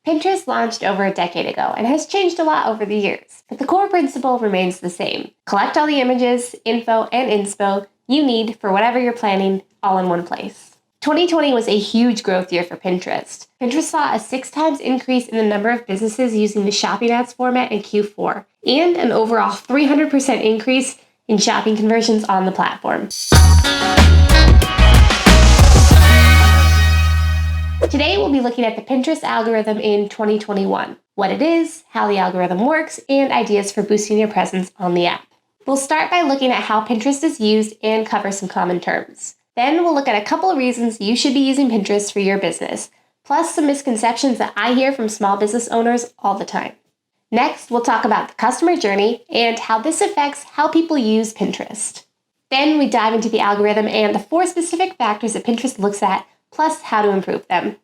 Pinterest launched over a decade ago and has changed a lot over the years, but the core principle remains the same. Collect all the images, info, and inspo you need for whatever you're planning all in one place. 2020 was a huge growth year for Pinterest. Pinterest saw a 6 times increase in the number of businesses using the shopping ads format in Q4, and an overall 300% increase in shopping conversions on the platform. Today, we'll be looking at the Pinterest algorithm in 2021, what it is, how the algorithm works, and ideas for boosting your presence on the app. We'll start by looking at how Pinterest is used and cover some common terms. Then we'll look at a couple of reasons you should be using Pinterest for your business, plus some misconceptions that I hear from small business owners all the time. Next, we'll talk about the customer journey and how this affects how people use Pinterest. Then we dive into the algorithm and the 4 specific factors that Pinterest looks at, plus how to improve them.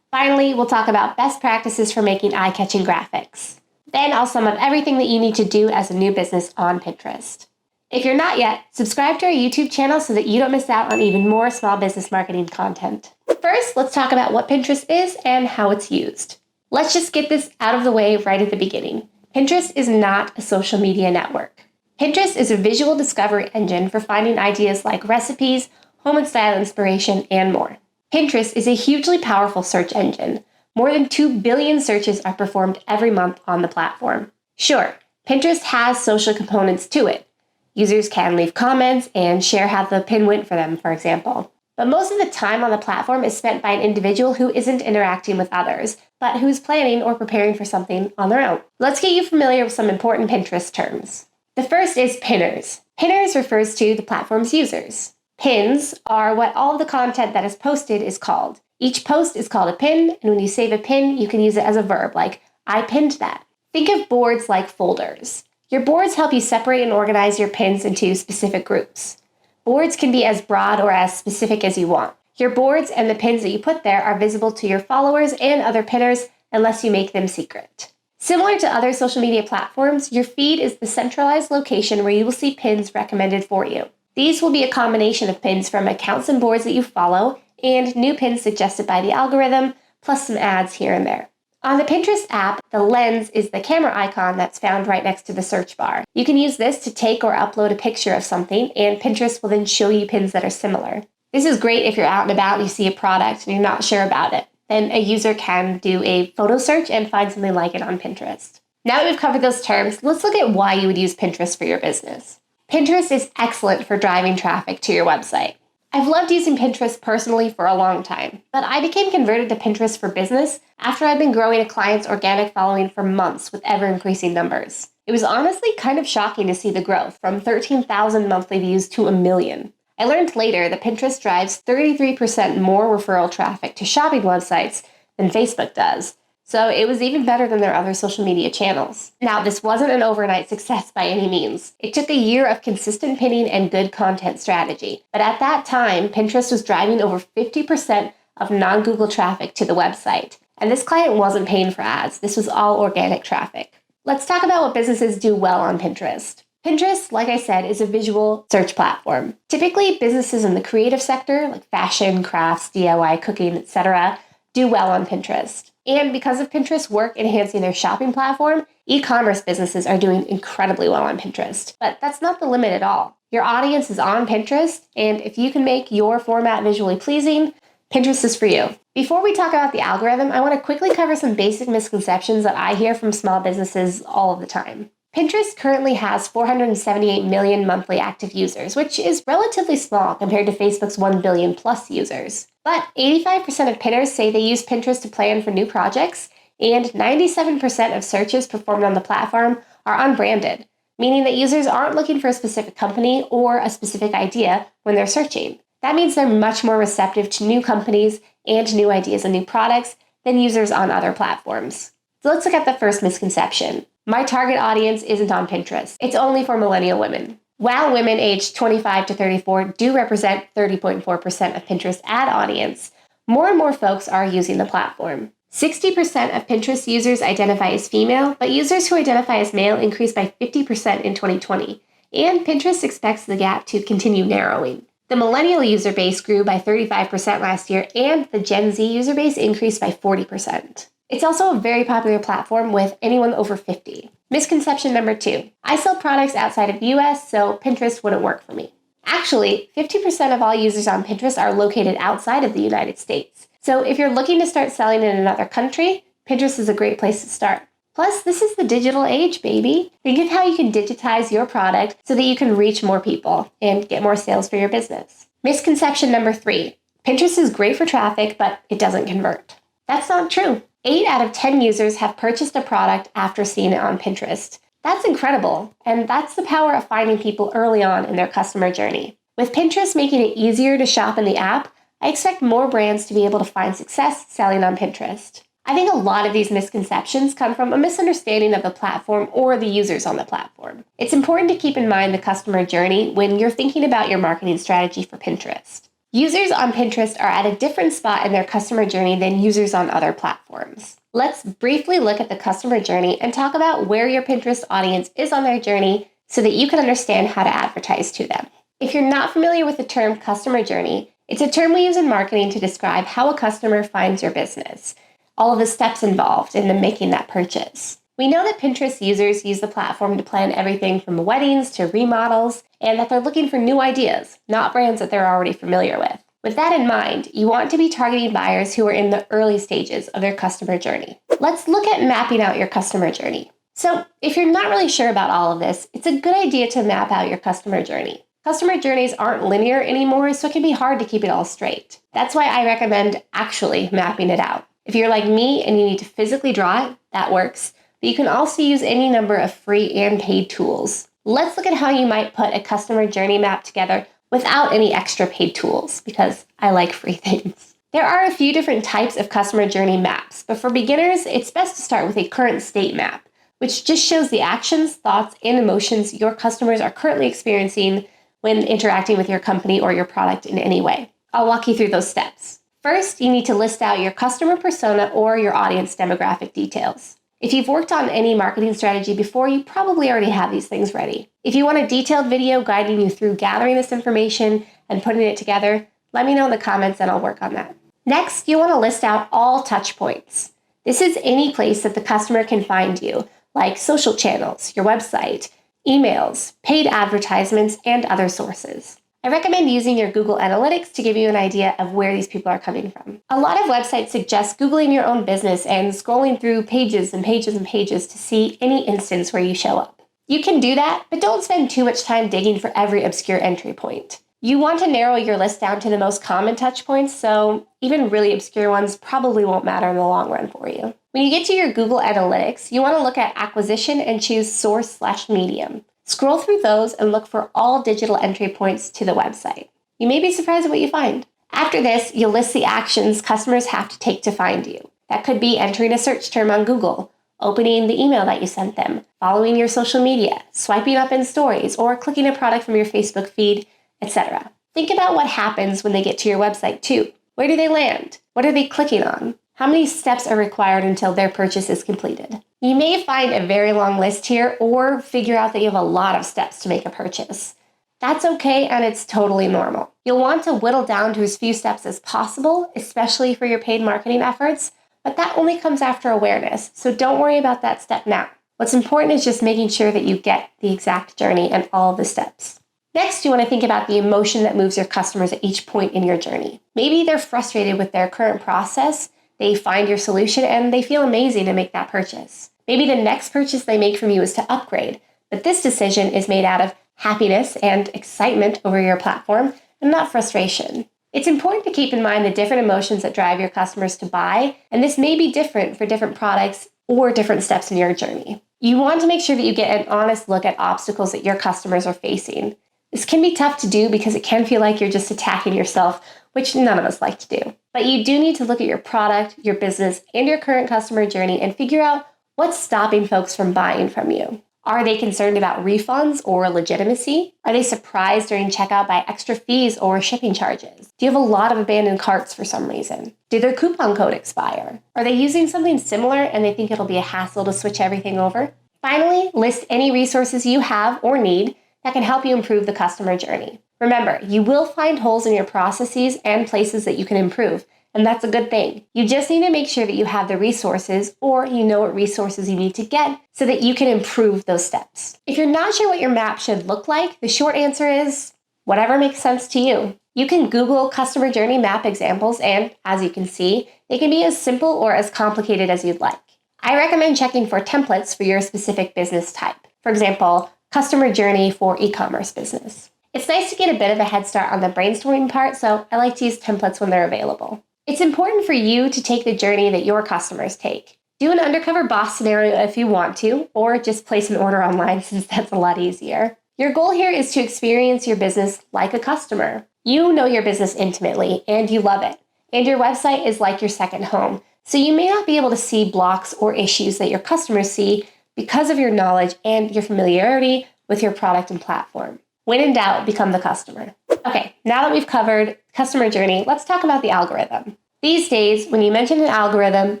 Finally, we'll talk about best practices for making eye-catching graphics. Then I'll sum up everything that you need to do as a new business on Pinterest. If you're not yet, subscribe to our YouTube channel so that you don't miss out on even more small business marketing content. First, let's talk about what Pinterest is and how it's used. Let's just get this out of the way right at the beginning. Pinterest is not a social media network. Pinterest is a visual discovery engine for finding ideas like recipes, home and style inspiration, and more. Pinterest is a hugely powerful search engine. More than 2 billion searches are performed every month on the platform. Sure, Pinterest has social components to it. Users can leave comments and share how the pin went for them, for example. But most of the time on the platform is spent by an individual who isn't interacting with others, but who's planning or preparing for something on their own. Let's get you familiar with some important Pinterest terms. The first is pinners. Pinners refers to the platform's users. Pins are what all of the content that is posted is called. Each post is called a pin, and when you save a pin, you can use it as a verb, like, I pinned that. Think of boards like folders. Your boards help you separate and organize your pins into specific groups. Boards can be as broad or as specific as you want. Your boards and the pins that you put there are visible to your followers and other pinners unless you make them secret. Similar to other social media platforms, your feed is the centralized location where you will see pins recommended for you. These will be a combination of pins from accounts and boards that you follow and new pins suggested by the algorithm, plus some ads here and there. On the Pinterest app, the lens is the camera icon that's found right next to the search bar. You can use this to take or upload a picture of something, and Pinterest will then show you pins that are similar. This is great if you're out and about and you see a product and you're not sure about it. Then a user can do a photo search and find something like it on Pinterest. Now that we've covered those terms, let's look at why you would use Pinterest for your business. Pinterest is excellent for driving traffic to your website. I've loved using Pinterest personally for a long time, but I became converted to Pinterest for business after I'd been growing a client's organic following for months with ever-increasing numbers. It was honestly kind of shocking to see the growth from 13,000 monthly views to 1 million. I learned later that Pinterest drives 33% more referral traffic to shopping websites than Facebook does, so it was even better than their other social media channels. Now, this wasn't an overnight success by any means. It took a year of consistent pinning and good content strategy. But at that time, Pinterest was driving over 50% of non-Google traffic to the website. And this client wasn't paying for ads. This was all organic traffic. Let's talk about what businesses do well on Pinterest. Pinterest, like I said, is a visual search platform. Typically, businesses in the creative sector, like fashion, crafts, DIY, cooking, etc., do well on Pinterest. And because of Pinterest's work enhancing their shopping platform, e-commerce businesses are doing incredibly well on Pinterest. But that's not the limit at all. Your audience is on Pinterest, and if you can make your format visually pleasing, Pinterest is for you. Before we talk about the algorithm, I want to quickly cover some basic misconceptions that I hear from small businesses all of the time. Pinterest currently has 478 million monthly active users, which is relatively small compared to Facebook's 1 billion plus users. But 85% of pinners say they use Pinterest to plan for new projects, and 97% of searches performed on the platform are unbranded, meaning that users aren't looking for a specific company or a specific idea when they're searching. That means they're much more receptive to new companies and new ideas and new products than users on other platforms. So let's look at the first misconception. My target audience isn't on Pinterest. It's only for millennial women. While women aged 25 to 34 do represent 30.4% of Pinterest ad audience, more and more folks are using the platform. 60% of Pinterest users identify as female, but users who identify as male increased by 50% in 2020, and Pinterest expects the gap to continue narrowing. The millennial user base grew by 35% last year, and the Gen Z user base increased by 40%. It's also a very popular platform with anyone over 50. Misconception number 2. I sell products outside of the US, so Pinterest wouldn't work for me. Actually, 50% of all users on Pinterest are located outside of the United States. So if you're looking to start selling in another country, Pinterest is a great place to start. Plus, this is the digital age, baby. Think of how you can digitize your product so that you can reach more people and get more sales for your business. Misconception number 3. Pinterest is great for traffic, but it doesn't convert. That's not true. 8 out of 10 users have purchased a product after seeing it on Pinterest. That's incredible, and that's the power of finding people early on in their customer journey. With Pinterest making it easier to shop in the app, I expect more brands to be able to find success selling on Pinterest. I think a lot of these misconceptions come from a misunderstanding of the platform or the users on the platform. It's important to keep in mind the customer journey when you're thinking about your marketing strategy for Pinterest. Users on Pinterest are at a different spot in their customer journey than users on other platforms. Let's briefly look at the customer journey and talk about where your Pinterest audience is on their journey so that you can understand how to advertise to them. If you're not familiar with the term customer journey, it's a term we use in marketing to describe how a customer finds your business, all of the steps involved in them making that purchase. We know that Pinterest users use the platform to plan everything from weddings to remodels, and that they're looking for new ideas, not brands that they're already familiar with. With that in mind, you want to be targeting buyers who are in the early stages of their customer journey. Let's look at mapping out your customer journey. So, if you're not really sure about all of this, it's a good idea to map out your customer journey. Customer journeys aren't linear anymore, so it can be hard to keep it all straight. That's why I recommend actually mapping it out. If you're like me and you need to physically draw it, that works. But you can also use any number of free and paid tools. Let's look at how you might put a customer journey map together without any extra paid tools, because I like free things. There are a few different types of customer journey maps, but for beginners, it's best to start with a current state map, which just shows the actions, thoughts, and emotions your customers are currently experiencing when interacting with your company or your product in any way. I'll walk you through those steps. First, you need to list out your customer persona or your audience demographic details. If you've worked on any marketing strategy before, you probably already have these things ready. If you want a detailed video guiding you through gathering this information and putting it together, let me know in the comments and I'll work on that. Next, you want to list out all touch points. This is any place that the customer can find you, like social channels, your website, emails, paid advertisements, and other sources. I recommend using your Google Analytics to give you an idea of where these people are coming from. A lot of websites suggest Googling your own business and scrolling through pages and pages and pages to see any instance where you show up. You can do that, but don't spend too much time digging for every obscure entry point. You want to narrow your list down to the most common touch points, so even really obscure ones probably won't matter in the long run for you. When you get to your Google Analytics, you want to look at acquisition and choose source/medium. Scroll through those and look for all digital entry points to the website. You may be surprised at what you find. After this, you'll list the actions customers have to take to find you. That could be entering a search term on Google, opening the email that you sent them, following your social media, swiping up in stories, or clicking a product from your Facebook feed, etc. Think about what happens when they get to your website too. Where do they land? What are they clicking on? How many steps are required until their purchase is completed? You may find a very long list here or figure out that you have a lot of steps to make a purchase. That's okay, and it's totally normal. You'll want to whittle down to as few steps as possible, especially for your paid marketing efforts, but that only comes after awareness, so don't worry about that step now. What's important is just making sure that you get the exact journey and all of the steps. Next, you want to think about the emotion that moves your customers at each point in your journey. Maybe they're frustrated with their current process, they find your solution, and they feel amazing to make that purchase. Maybe the next purchase they make from you is to upgrade, but this decision is made out of happiness and excitement over your platform and not frustration. It's important to keep in mind the different emotions that drive your customers to buy, and this may be different for different products or different steps in your journey. You want to make sure that you get an honest look at obstacles that your customers are facing. This can be tough to do because it can feel like you're just attacking yourself, which none of us like to do. But you do need to look at your product, your business, and your current customer journey and figure out what's stopping folks from buying from you. Are they concerned about refunds or legitimacy? Are they surprised during checkout by extra fees or shipping charges? Do you have a lot of abandoned carts for some reason? Did their coupon code expire? Are they using something similar and they think it'll be a hassle to switch everything over? Finally, list any resources you have or need that can help you improve the customer journey. Remember, you will find holes in your processes and places that you can improve, and that's a good thing. You just need to make sure that you have the resources, or you know what resources you need to get so that you can improve those steps. If you're not sure what your map should look like, the short answer is whatever makes sense to you. You can Google customer journey map examples, and as you can see, they can be as simple or as complicated as you'd like. I recommend checking for templates for your specific business type. For example, customer journey for e-commerce business. It's nice to get a bit of a head start on the brainstorming part, so I like to use templates when they're available. It's important for you to take the journey that your customers take. Do an undercover boss scenario if you want to, or just place an order online since that's a lot easier. Your goal here is to experience your business like a customer. You know your business intimately, and you love it. And your website is like your second home, so you may not be able to see blocks or issues that your customers see because of your knowledge and your familiarity with your product and platform. When in doubt, become the customer. Okay, now that we've covered customer journey, let's talk about the algorithm. These days, when you mention an algorithm,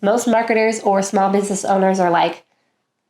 most marketers or small business owners are like,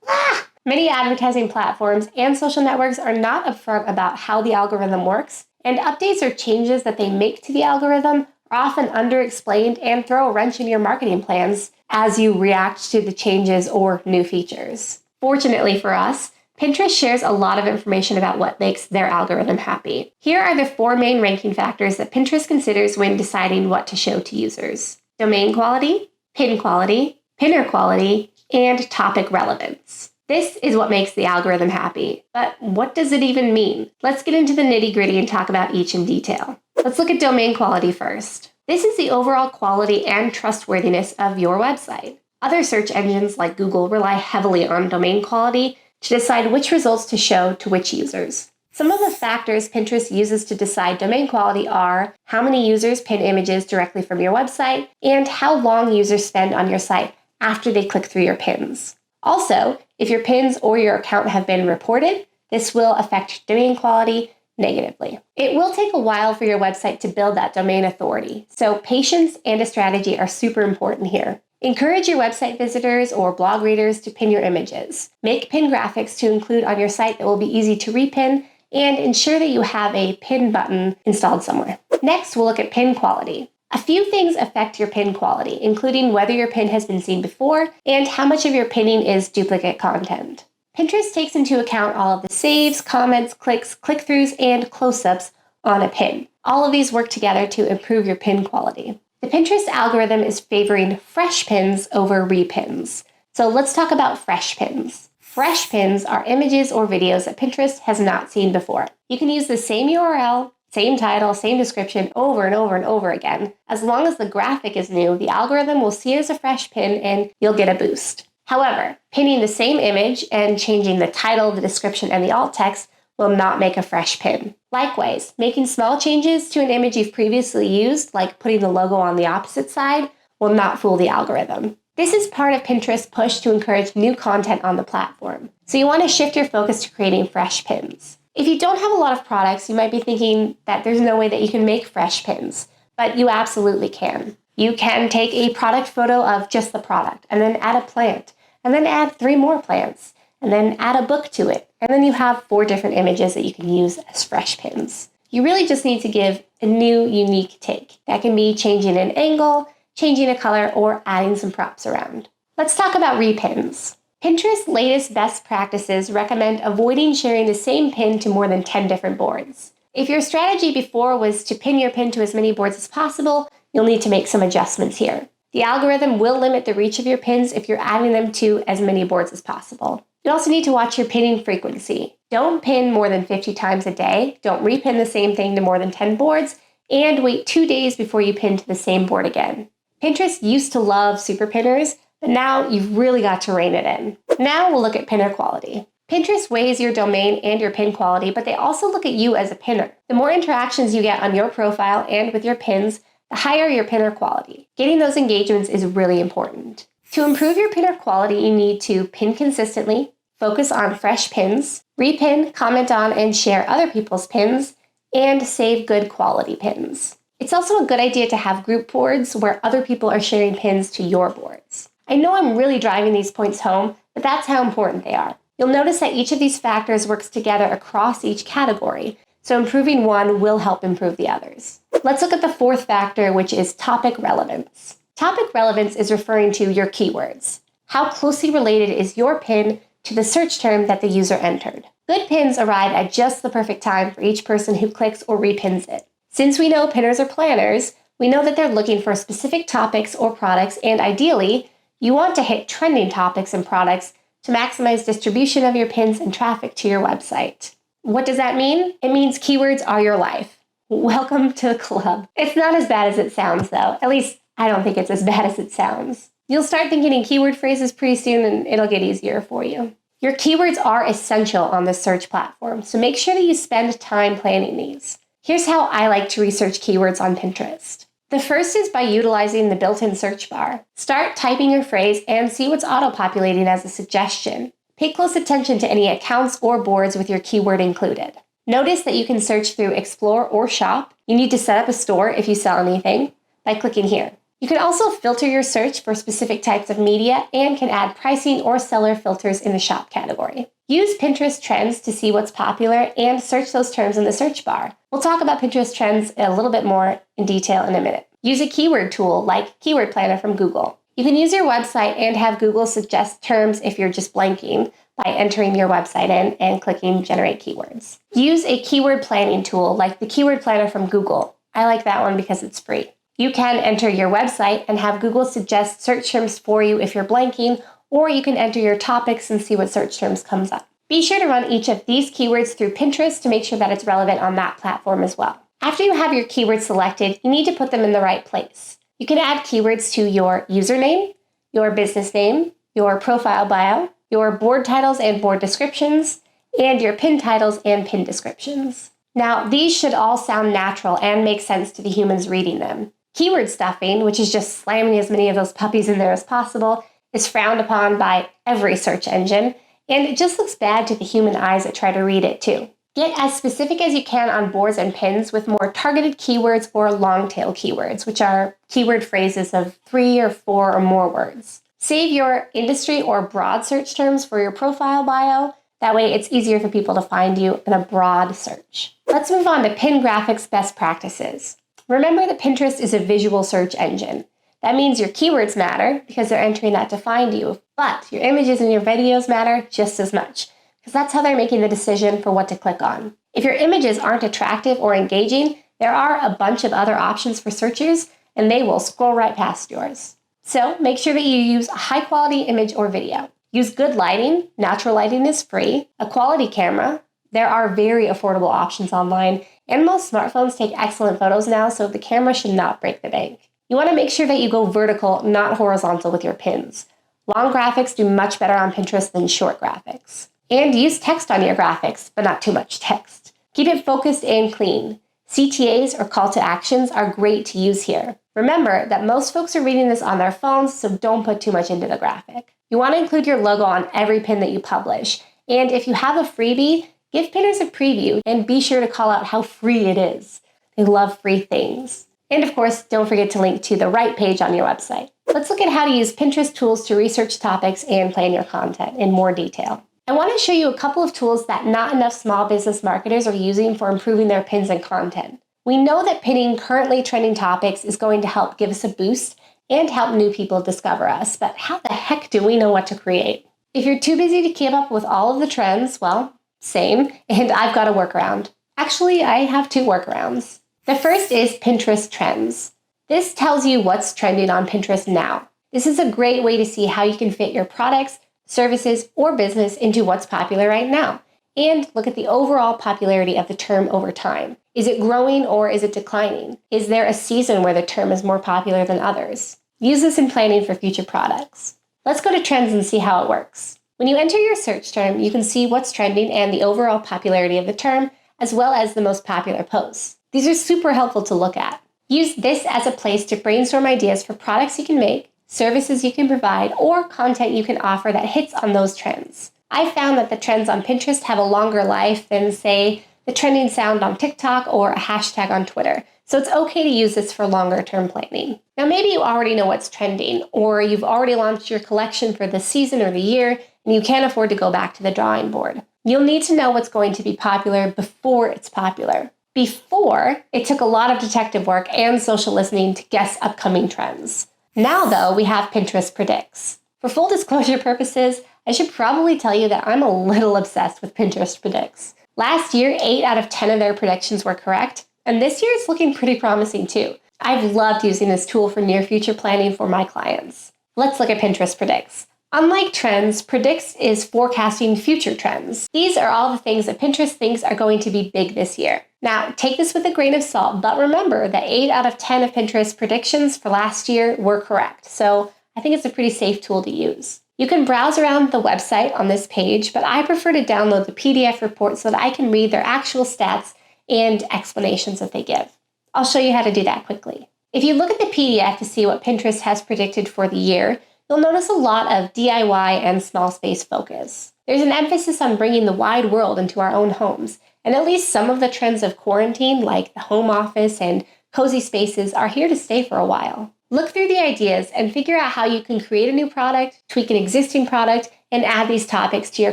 ah! Many advertising platforms and social networks are not upfront about how the algorithm works, and updates or changes that they make to the algorithm are often underexplained and throw a wrench in your marketing plans as you react to the changes or new features. Fortunately for us, Pinterest shares a lot of information about what makes their algorithm happy. Here are the 4 main ranking factors that Pinterest considers when deciding what to show to users: domain quality, pinner quality, and topic relevance. This is what makes the algorithm happy. But what does it even mean? Let's get into the nitty-gritty and talk about each in detail. Let's look at domain quality first. This is the overall quality and trustworthiness of your website. Other search engines like Google rely heavily on domain quality to decide which results to show to which users. Some of the factors Pinterest uses to decide domain quality are how many users pin images directly from your website and how long users spend on your site after they click through your pins. Also, if your pins or your account have been reported, this will affect domain quality negatively. It will take a while for your website to build that domain authority, so patience and a strategy are super important here. Encourage your website visitors or blog readers to pin your images. Make pin graphics to include on your site that will be easy to repin, and ensure that you have a pin button installed somewhere. Next, we'll look at pin quality. A few things affect your pin quality, including whether your pin has been seen before and how much of your pinning is duplicate content. Pinterest takes into account all of the saves, comments, clicks, click-throughs, and close-ups on a pin. All of these work together to improve your pin quality. The Pinterest algorithm is favoring fresh pins over repins. So let's talk about fresh pins. Fresh pins are images or videos that Pinterest has not seen before. You can use the same URL, same title, same description over and over and over again. As long as the graphic is new, the algorithm will see it as a fresh pin and you'll get a boost. However, pinning the same image and changing the title, the description, and the alt text will not make a fresh pin. Likewise, making small changes to an image you've previously used, like putting the logo on the opposite side, will not fool the algorithm. This is part of Pinterest's push to encourage new content on the platform. So you want to shift your focus to creating fresh pins. If you don't have a lot of products, you might be thinking that there's no way that you can make fresh pins, but you absolutely can. You can take a product photo of just the product, and then add a plant, and then add 3 more plants, and then add a book to it. And then you have 4 different images that you can use as fresh pins. You really just need to give a new, unique take. That can be changing an angle, changing a color, or adding some props around. Let's talk about repins. Pinterest's latest best practices recommend avoiding sharing the same pin to more than 10 different boards. If your strategy before was to pin your pin to as many boards as possible, you'll need to make some adjustments here. The algorithm will limit the reach of your pins if you're adding them to as many boards as possible. You also need to watch your pinning frequency. Don't pin more than 50 times a day, don't repin the same thing to more than 10 boards, and wait 2 days before you pin to the same board again. Pinterest used to love super pinners, but now you've really got to rein it in. Now we'll look at pinner quality. Pinterest weighs your domain and your pin quality, but they also look at you as a pinner. The more interactions you get on your profile and with your pins, the higher your pinner quality. Getting those engagements is really important. To improve your pinner quality, you need to pin consistently, focus on fresh pins, repin, comment on, and share other people's pins, and save good quality pins. It's also a good idea to have group boards where other people are sharing pins to your boards. I know I'm really driving these points home, but that's how important they are. You'll notice that each of these factors works together across each category, so improving one will help improve the others. Let's look at the fourth factor, which is topic relevance. Topic relevance is referring to your keywords. How closely related is your pin to the search term that the user entered? Good pins arrive at just the perfect time for each person who clicks or repins it. Since we know pinners are planners, we know that they're looking for specific topics or products, and ideally, you want to hit trending topics and products to maximize distribution of your pins and traffic to your website. What does that mean? It means keywords are your life. Welcome to the club. It's not as bad as it sounds, though. At least, I don't think it's as bad as it sounds. You'll start thinking in keyword phrases pretty soon, and it'll get easier for you. Your keywords are essential on this search platform, so make sure that you spend time planning these. Here's how I like to research keywords on Pinterest. The first is by utilizing the built-in search bar. Start typing your phrase and see what's auto-populating as a suggestion. Pay close attention to any accounts or boards with your keyword included. Notice that you can search through Explore or Shop. You need to set up a store if you sell anything by clicking here. You can also filter your search for specific types of media and can add pricing or seller filters in the shop category. Use Pinterest trends to see what's popular and search those terms in the search bar. We'll talk about Pinterest trends a little bit more in detail in a minute. Use a keyword tool like Keyword Planner from Google. You can use your website and have Google suggest terms if you're just blanking by entering your website in and clicking Generate Keywords. Use a keyword planning tool like the Keyword Planner from Google. I like that one because it's free. You can enter your website and have Google suggest search terms for you if you're blanking, or you can enter your topics and see what search terms comes up. Be sure to run each of these keywords through Pinterest to make sure that it's relevant on that platform as well. After you have your keywords selected, you need to put them in the right place. You can add keywords to your username, your business name, your profile bio, your board titles and board descriptions, and your pin titles and pin descriptions. Now, these should all sound natural and make sense to the humans reading them. Keyword stuffing, which is just slamming as many of those puppies in there as possible, is frowned upon by every search engine, and it just looks bad to the human eyes that try to read it too. Get as specific as you can on boards and pins with more targeted keywords or long tail keywords, which are keyword phrases of 3 or 4 or more words. Save your industry or broad search terms for your profile bio. That way it's easier for people to find you in a broad search. Let's move on to pin graphics best practices. Remember that Pinterest is a visual search engine. That means your keywords matter because they're entering that to find you, but your images and your videos matter just as much because that's how they're making the decision for what to click on. If your images aren't attractive or engaging, there are a bunch of other options for searchers and they will scroll right past yours. So make sure that you use a high quality image or video. Use good lighting. Natural lighting is free. A quality camera. There are very affordable options online, and most smartphones take excellent photos now, so the camera should not break the bank. You want to make sure that you go vertical, not horizontal with your pins. Long graphics do much better on Pinterest than short graphics. And use text on your graphics, but not too much text. Keep it focused and clean. CTAs or call to actions are great to use here. Remember that most folks are reading this on their phones, so don't put too much into the graphic. You want to include your logo on every pin that you publish, and if you have a freebie, give pinners a preview and be sure to call out how free it is. They love free things. And of course, don't forget to link to the right page on your website. Let's look at how to use Pinterest tools to research topics and plan your content in more detail. I want to show you a couple of tools that not enough small business marketers are using for improving their pins and content. We know that pinning currently trending topics is going to help give us a boost and help new people discover us, but how the heck do we know what to create? If you're too busy to keep up with all of the trends, well, same, and I've got a workaround. Actually, I have 2 workarounds. The first is Pinterest Trends. This tells you what's trending on Pinterest now. This is a great way to see how you can fit your products, services, or business into what's popular right now, and look at the overall popularity of the term over time. Is it growing or is it declining? Is there a season where the term is more popular than others? Use this in planning for future products. Let's go to Trends and see how it works. When you enter your search term, you can see what's trending and the overall popularity of the term, as well as the most popular posts. These are super helpful to look at. Use this as a place to brainstorm ideas for products you can make, services you can provide, or content you can offer that hits on those trends. I found that the trends on Pinterest have a longer life than, say, the trending sound on TikTok or a hashtag on Twitter. So it's okay to use this for longer term planning. Now, maybe you already know what's trending, or you've already launched your collection for the season or the year, and you can't afford to go back to the drawing board. You'll need to know what's going to be popular before it's popular. Before, it took a lot of detective work and social listening to guess upcoming trends. Now, though, we have Pinterest Predicts. For full disclosure purposes, I should probably tell you that I'm a little obsessed with Pinterest Predicts. Last year, 8 out of 10 of their predictions were correct, and this year it's looking pretty promising too. I've loved using this tool for near future planning for my clients. Let's look at Pinterest Predicts. Unlike trends, Predicts is forecasting future trends. These are all the things that Pinterest thinks are going to be big this year. Now, take this with a grain of salt, but remember that 8 out of 10 of Pinterest predictions for last year were correct, so I think it's a pretty safe tool to use. You can browse around the website on this page, but I prefer to download the PDF report so that I can read their actual stats and explanations that they give. I'll show you how to do that quickly. If you look at the PDF to see what Pinterest has predicted for the year, you'll notice a lot of DIY and small space focus. There's an emphasis on bringing the wide world into our own homes, and at least some of the trends of quarantine, like the home office and cozy spaces, are here to stay for a while. Look through the ideas and figure out how you can create a new product, tweak an existing product, and add these topics to your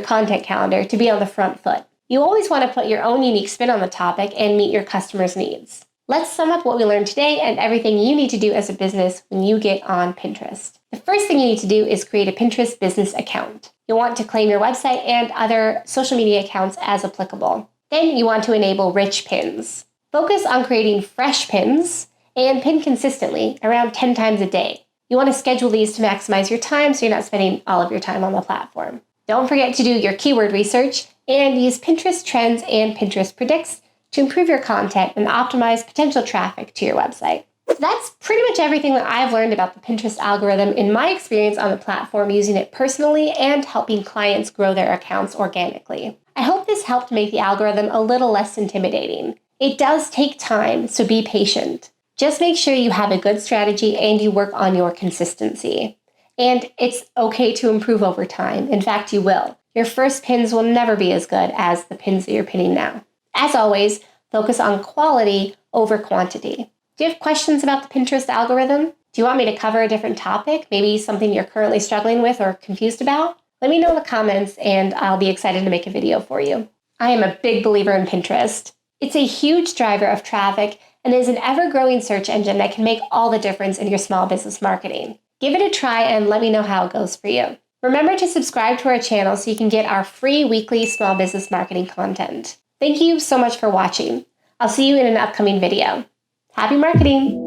content calendar to be on the front foot. You always want to put your own unique spin on the topic and meet your customers' needs. Let's sum up what we learned today and everything you need to do as a business when you get on Pinterest. The first thing you need to do is create a Pinterest business account. You'll want to claim your website and other social media accounts as applicable. Then you want to enable rich pins. Focus on creating fresh pins and pin consistently, around 10 times a day. You want to schedule these to maximize your time so you're not spending all of your time on the platform. Don't forget to do your keyword research and use Pinterest Trends and Pinterest Predicts to improve your content and optimize potential traffic to your website. So that's pretty much everything that I've learned about the Pinterest algorithm in my experience on the platform using it personally and helping clients grow their accounts organically. I hope this helped make the algorithm a little less intimidating. It does take time, so be patient. Just make sure you have a good strategy and you work on your consistency. And it's okay to improve over time. In fact, you will. Your first pins will never be as good as the pins that you're pinning now. As always, focus on quality over quantity. Do you have questions about the Pinterest algorithm? Do you want me to cover a different topic? Maybe something you're currently struggling with or confused about? Let me know in the comments and I'll be excited to make a video for you. I am a big believer in Pinterest. It's a huge driver of traffic and is an ever-growing search engine that can make all the difference in your small business marketing. Give it a try and let me know how it goes for you. Remember to subscribe to our channel so you can get our free weekly small business marketing content. Thank you so much for watching. I'll see you in an upcoming video. Happy marketing!